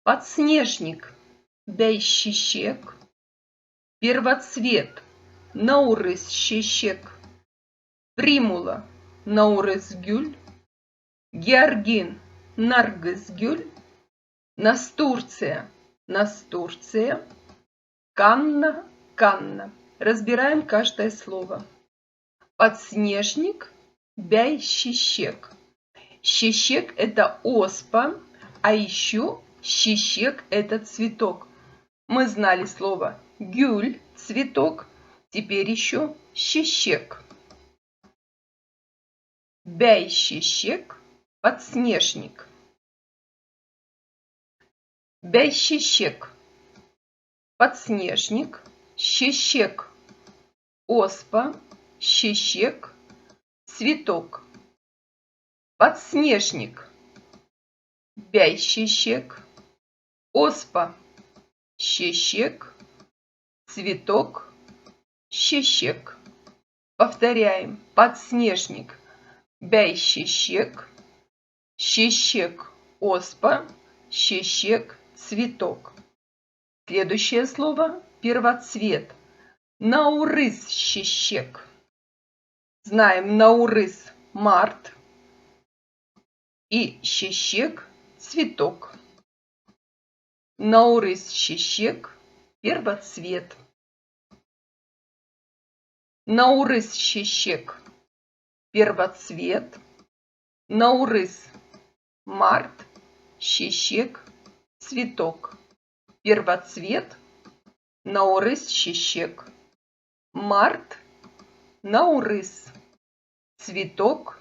подснежник, бейщищек, первоцвет, наурысщищек, примула, наурысгюль, георгин, наргызгюль, настурция, настурция, канна, канна. Разбираем каждое слово. Подснежник, бяйщищек. Щищек – это оспа, а еще щищек – это цветок. Мы знали слово гюль – цветок, теперь еще щищек. Бяйщищек, подснежник. Бяйщищек, подснежник, щищек, оспа, щищек, цветок. Подснежник, бяйщищек, оспа, щищек, цветок, щищек. Повторяем. Подснежник, бяйщищек, щищек, оспа, щищек, цветок. Следующее слово – первоцвет. Наурысщищек. Знаем наурыс – март и щищек – цветок. Наурысщищек – первоцвет. Наурысщищек – первоцвет. Наурыс – март, щищек, цветок. Первоцвет, наурысщищек, март, наурыс, цветок,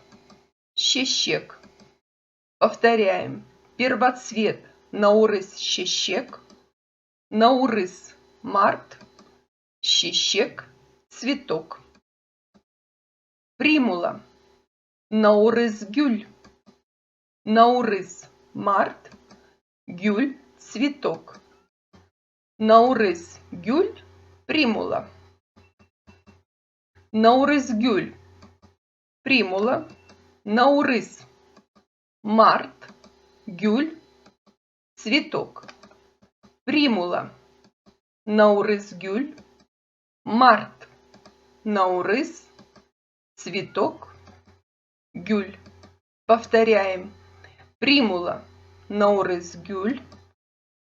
щищек. Повторяем. Первоцвет, наурысщищек, наурыс, март, щищек, цветок. Примула. Наурысгюль. Наурыс, март, гюль, цветок. Наурысгюль, примула. Наурысгюль, примула. Наурыс, март, гюль, цветок. Примула. Наурысгюль, март, наурыс, цветок, гюль. Повторяем. Примула, наурысгюль,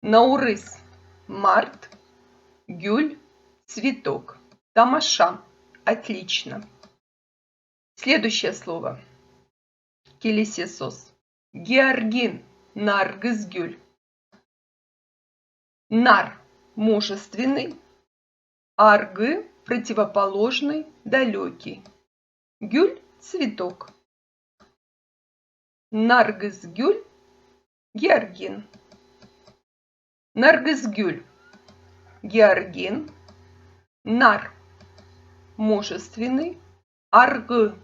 наурыс, март, гюль, цветок. Тамаша. Отлично. Следующее слово. Келесесос. Георгин, наргызгюль. Нар – мужественный, аргы – противоположный, далекий. Гюль – цветок. Наргызгюль, георгин. Наргызгюль, георгин. Нар – мужественный, аргы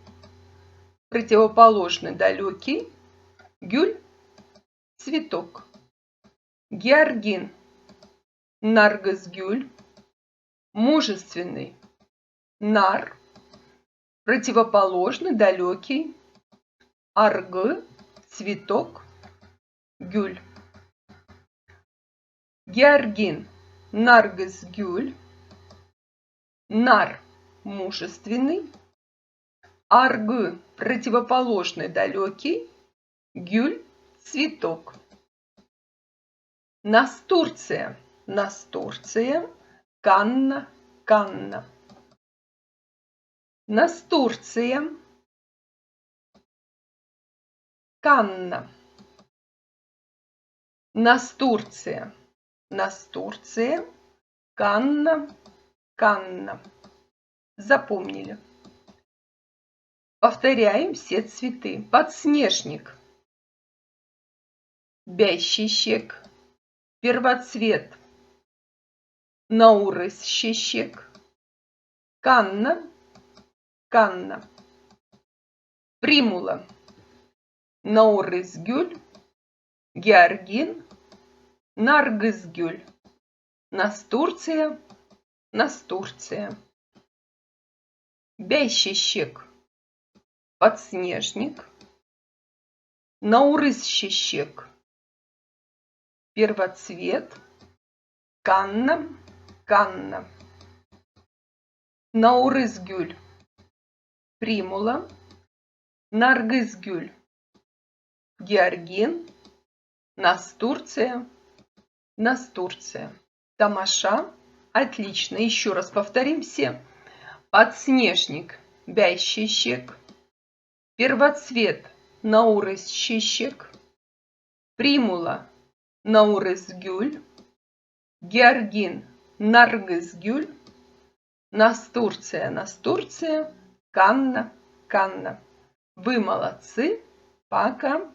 – противоположный, далекий. Гюль – цветок. Георгин, наргызгюль, мужественный, нар, противоположный, далекий, аргы, цветок, гюль. Георгин, наргызгюль, нар, мужественный, аргы, противоположный, далекий, гюль, цветок. Настурция, настурция, канна, канна. Настурция, канна. Настурция, настурция, канна, канна. Запомнили. Повторяем все цветы. Подснежник, бяйщищек, первоцвет, наурысщищек, канна, канна. Примула, наурысгюль, георгин, наргызгюль. Настурция, настурция. Бяйщищек, подснежник, наурысщищек, первоцвет, Канна, Канна. Наурызгюль, примула, Наргызгюль, георгин, Настурция, Настурция. Тамаша, отлично. Еще раз повторим все. Подснежник, Бяйщищек, первоцвет, Наурызщищек, примула, Наурызгюль, георгин, Наргызгюль, Настурция, Настурция, Канна, Канна. Вы молодцы. Пока.